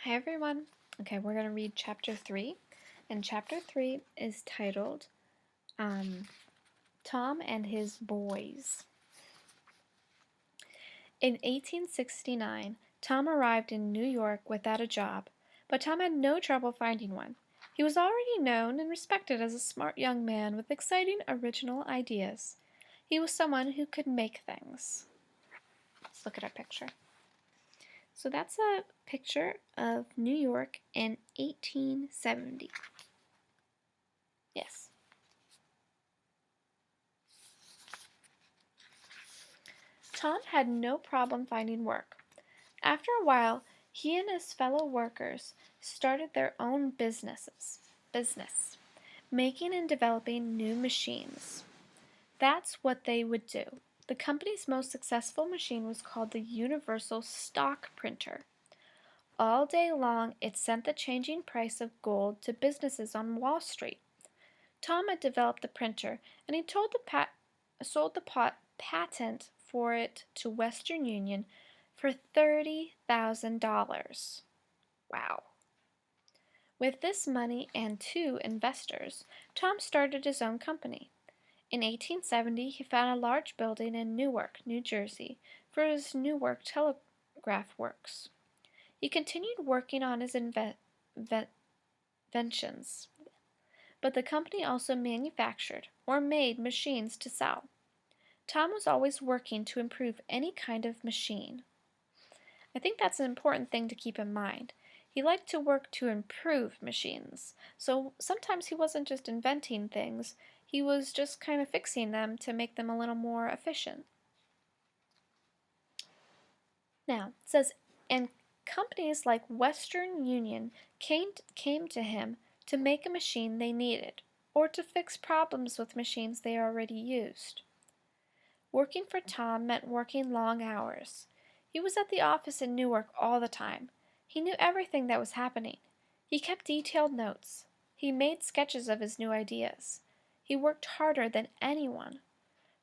Hi everyone. Okay, we're going to read chapter 3, and chapter 3 is titled Tom and His Boys. In 1869, Tom arrived in New York without a job, but Tom had no trouble finding one. He was already known and respected as a smart young man with exciting original ideas. He was someone who could make things. Let's look at our picture. So that's a picture of New York in 1870. Yes. Tom had no problem finding work. After a while, he and his fellow workers started their own business, making and developing new machines. That's what they would do. The company's most successful machine was called the Universal Stock Printer. All day long, it sent the changing price of gold to businesses on Wall Street. Tom had developed the printer, and he sold the patent for it to Western Union for $30,000. Wow. With this money and 2 investors, Tom started his own company. In 1870, he found a large building in Newark, New Jersey, for his Newark Telegraph Works. He continued working on his inventions, but the company also manufactured or made machines to sell. Tom was always working to improve any kind of machine. I think that's an important thing to keep in mind. He liked to work to improve machines, so sometimes he wasn't just inventing things, he was just kind of fixing them to make them a little more efficient. Now, it says, and companies like Western Union came to him to make a machine they needed, or to fix problems with machines they already used. Working for Tom meant working long hours. He was at the office in Newark all the time. He knew everything that was happening. He kept detailed notes. He made sketches of his new ideas. He worked harder than anyone.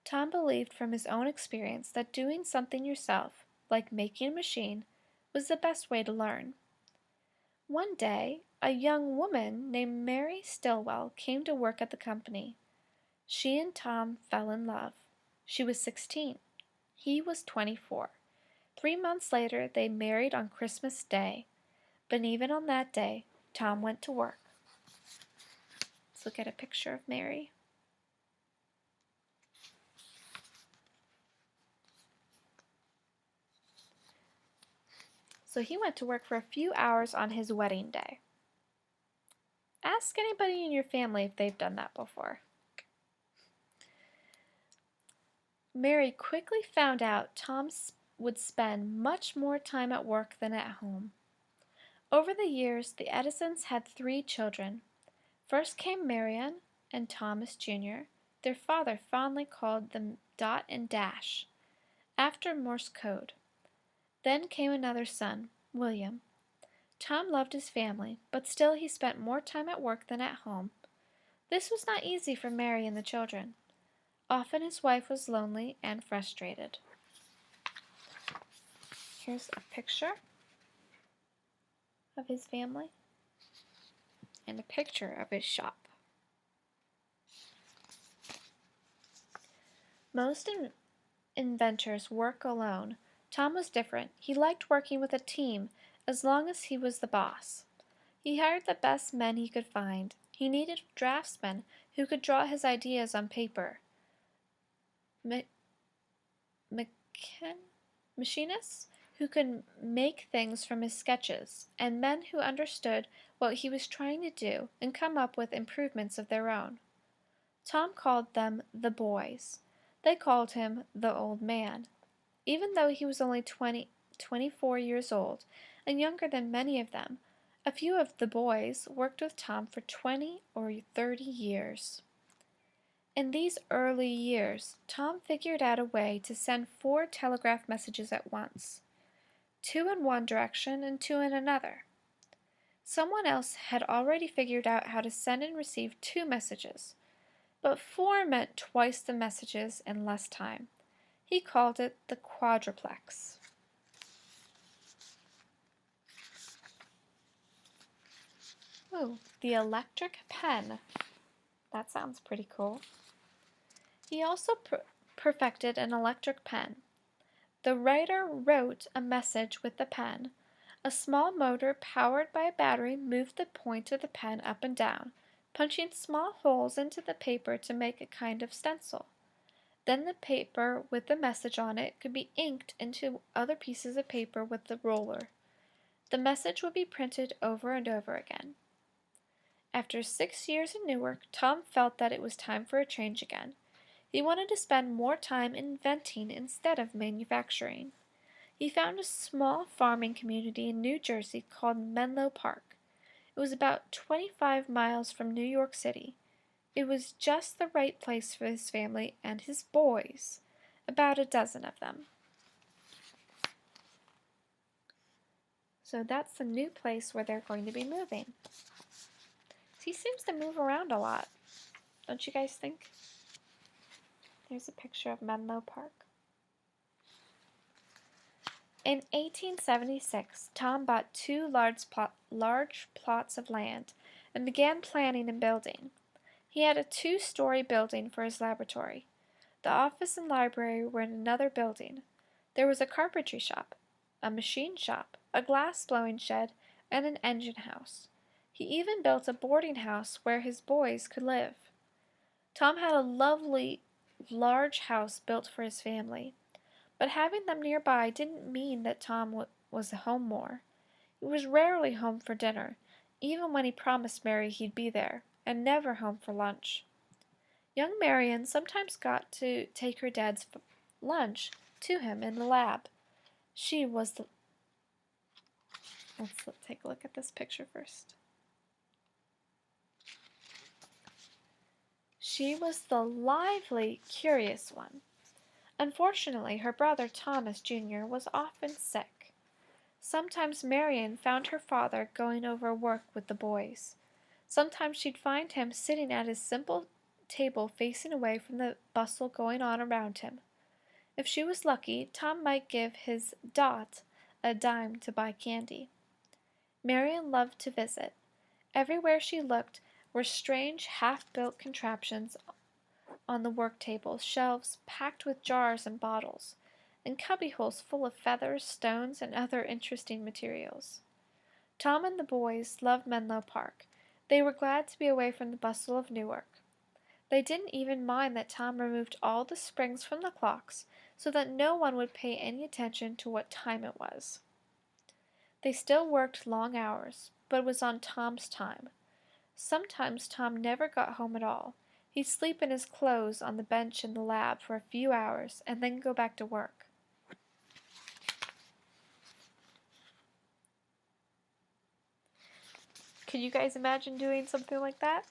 Tom believed from his own experience that doing something yourself, like making a machine, was the best way to learn. One day, a young woman named Mary Stilwell came to work at the company. She and Tom fell in love. She was 16. He was 24. 3 months later, they married on Christmas Day. But even on that day, Tom went to work. Let's look at a picture of Mary. So he went to work for a few hours on his wedding day. Ask anybody in your family if they've done that before. Mary quickly found out Tom would spend much more time at work than at home. Over the years, the Edisons had 3 children. First came Marian and Thomas Jr., their father fondly called them Dot and Dash, after Morse code. Then came another son, William. Tom loved his family, but still he spent more time at work than at home. This was not easy for Mary and the children. Often his wife was lonely and frustrated. Here's a picture of his family and a picture of his shop. Most inventors work alone. Tom was different. He liked working with a team as long as he was the boss. He hired the best men he could find. He needed draftsmen who could draw his ideas on paper, machinists who could make things from his sketches, and men who understood what he was trying to do and come up with improvements of their own. Tom called them the boys. They called him the old man. Even though he was only 24 years old and younger than many of them, a few of the boys worked with Tom for 20 or 30 years. In these early years, Tom figured out a way to send 4 telegraph messages at once, 2 in one direction and 2 in another. Someone else had already figured out how to send and receive 2 messages, but 4 meant twice the messages in less time. He called it the quadruplex. Ooh, the electric pen. That sounds pretty cool. He also perfected an electric pen. The writer wrote a message with the pen. A small motor powered by a battery moved the point of the pen up and down, punching small holes into the paper to make a kind of stencil. Then the paper with the message on it could be inked into other pieces of paper with the roller. The message would be printed over and over again. After 6 years in Newark, Tom felt that it was time for a change again. He wanted to spend more time inventing instead of manufacturing. He found a small farming community in New Jersey called Menlo Park. It was about 25 miles from New York City. It was just the right place for his family and his boys, about a dozen of them. So that's the new place where they're going to be moving. He seems to move around a lot, don't you guys think? There's a picture of Menlo Park. In 1876, Tom bought two large plots of land and began planning and building. He had a 2-story building for his laboratory. The office and library were in another building. There was a carpentry shop, a machine shop, a glass-blowing shed, and an engine house. He even built a boarding house where his boys could live. Tom had a lovely, large house built for his family, but having them nearby didn't mean that Tom was home more. He was rarely home for dinner, even when he promised Mary he'd be there, and never home for lunch. Young Marian sometimes got to take her dad's lunch to him in the lab. She was the... Let's take a look at this picture first. She was the lively, curious one. Unfortunately, her brother Thomas Jr. was often sick. Sometimes Marian found her father going over work with the boys. Sometimes she'd find him sitting at his simple table facing away from the bustle going on around him. If she was lucky, Tom might give his Dot a dime to buy candy. Marian loved to visit. Everywhere she looked were strange half-built contraptions on the work table, shelves packed with jars and bottles, and cubbyholes full of feathers, stones, and other interesting materials. Tom and the boys loved Menlo Park. They were glad to be away from the bustle of Newark. They didn't even mind that Tom removed all the springs from the clocks so that no one would pay any attention to what time it was. They still worked long hours, but it was on Tom's time. Sometimes Tom never got home at all. He'd sleep in his clothes on the bench in the lab for a few hours and then go back to work. Could you guys imagine doing something like that?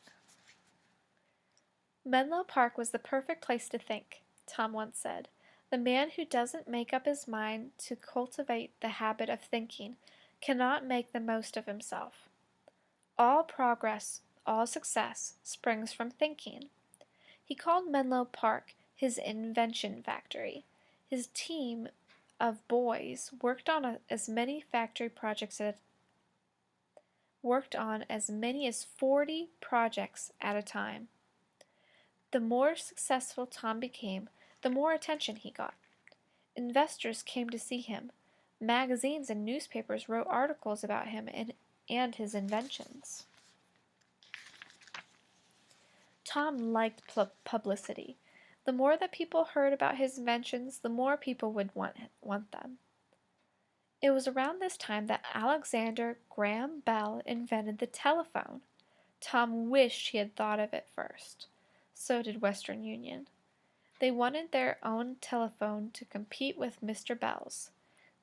Menlo Park was the perfect place to think, Tom once said. The man who doesn't make up his mind to cultivate the habit of thinking cannot make the most of himself. All progress, all success, springs from thinking. He called Menlo Park his Invention Factory. His team of boys worked on as many as 40 projects at a time. The more successful Tom became, the more attention he got. Investors came to see him. Magazines and newspapers wrote articles about him and his inventions. Tom liked publicity. The more that people heard about his inventions, the more people would want them. It was around this time that Alexander Graham Bell invented the telephone. Tom wished he had thought of it first. So did Western Union. They wanted their own telephone to compete with Mr. Bell's.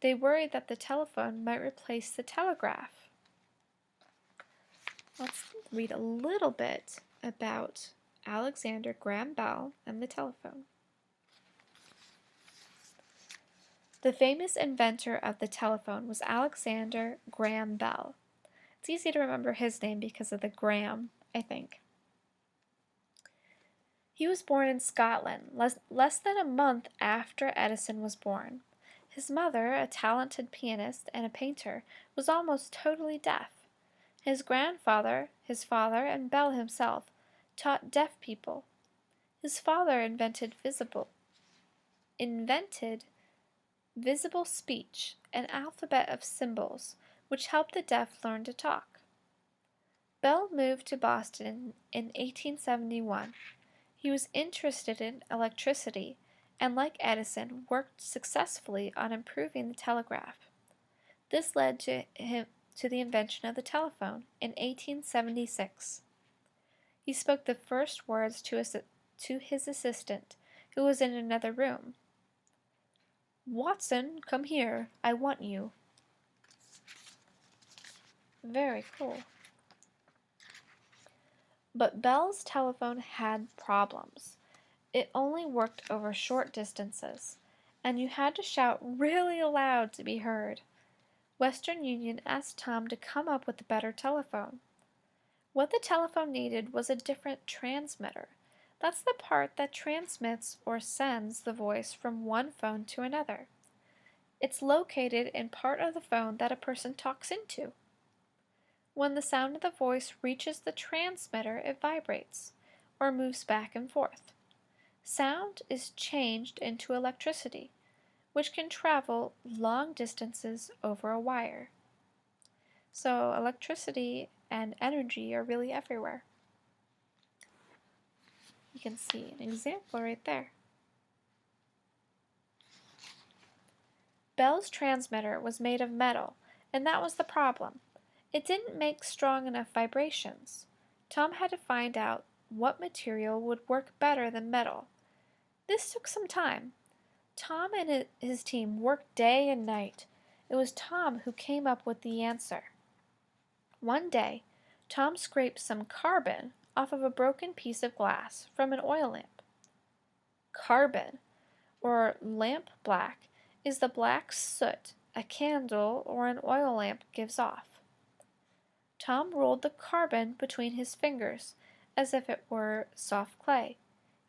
They worried that the telephone might replace the telegraph. Let's read a little bit about Alexander Graham Bell and the telephone. The famous inventor of the telephone was Alexander Graham Bell. It's easy to remember his name because of the Graham, I think. He was born in Scotland, less than a month after Edison was born. His mother, a talented pianist and a painter, was almost totally deaf. His grandfather, his father, and Bell himself taught deaf people. His father invented visible speech, an alphabet of symbols, which helped the deaf learn to talk. Bell moved to Boston in 1871. He was interested in electricity and, like Edison, worked successfully on improving the telegraph. This led to the invention of the telephone in 1876. He spoke the first words to his assistant, who was in another room. "Watson, come here. I want you." Very cool. But Bell's telephone had problems. It only worked over short distances, and you had to shout really loud to be heard. Western Union asked Tom to come up with a better telephone. What the telephone needed was a different transmitter. That's the part that transmits or sends the voice from one phone to another. It's located in part of the phone that a person talks into. When the sound of the voice reaches the transmitter, it vibrates, or moves back and forth. Sound is changed into electricity, which can travel long distances over a wire. So electricity and energy are really everywhere. You can see an example right there. Bell's transmitter was made of metal, and that was the problem. It didn't make strong enough vibrations. Tom had to find out what material would work better than metal. This took some time. Tom and his team worked day and night. It was Tom who came up with the answer. One day, Tom scraped some carbon off of a broken piece of glass from an oil lamp. Carbon, or lamp black, is the black soot a candle or an oil lamp gives off. Tom rolled the carbon between his fingers as if it were soft clay.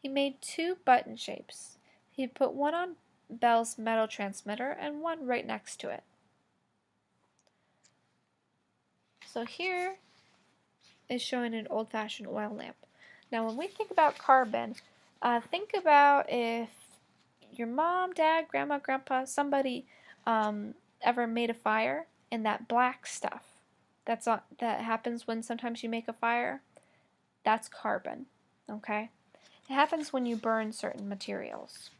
He made two button shapes. He put one on Bell's metal transmitter and one right next to it. So here is showing an old-fashioned oil lamp. Now when we think about carbon, think about if your mom, dad, grandma, grandpa, somebody ever made a fire, and that black stuff that happens when sometimes you make a fire, that's carbon, okay? It happens when you burn certain materials.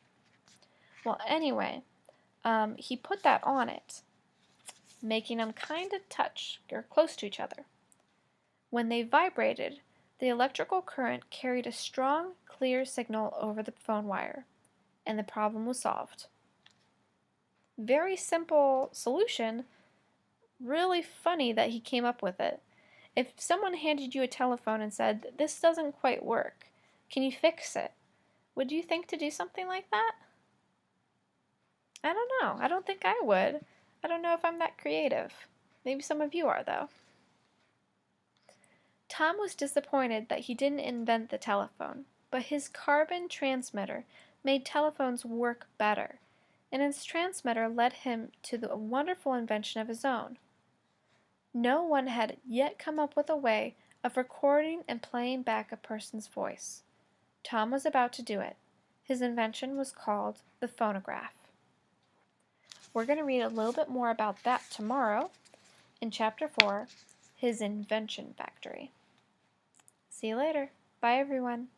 Well, anyway, he put that on it, making them kind of touch or close to each other. When they vibrated, the electrical current carried a strong, clear signal over the phone wire, and the problem was solved. Very simple solution. Really funny that he came up with it. If someone handed you a telephone and said, "This doesn't quite work, can you fix it?" Would you think to do something like that? I don't know. I don't think I would. I don't know if I'm that creative. Maybe some of you are, though. Tom was disappointed that he didn't invent the telephone, but his carbon transmitter made telephones work better, and his transmitter led him to the wonderful invention of his own. No one had yet come up with a way of recording and playing back a person's voice. Tom was about to do it. His invention was called the phonograph. We're going to read a little bit more about that tomorrow in Chapter 4, his Invention Factory. See you later. Bye, everyone.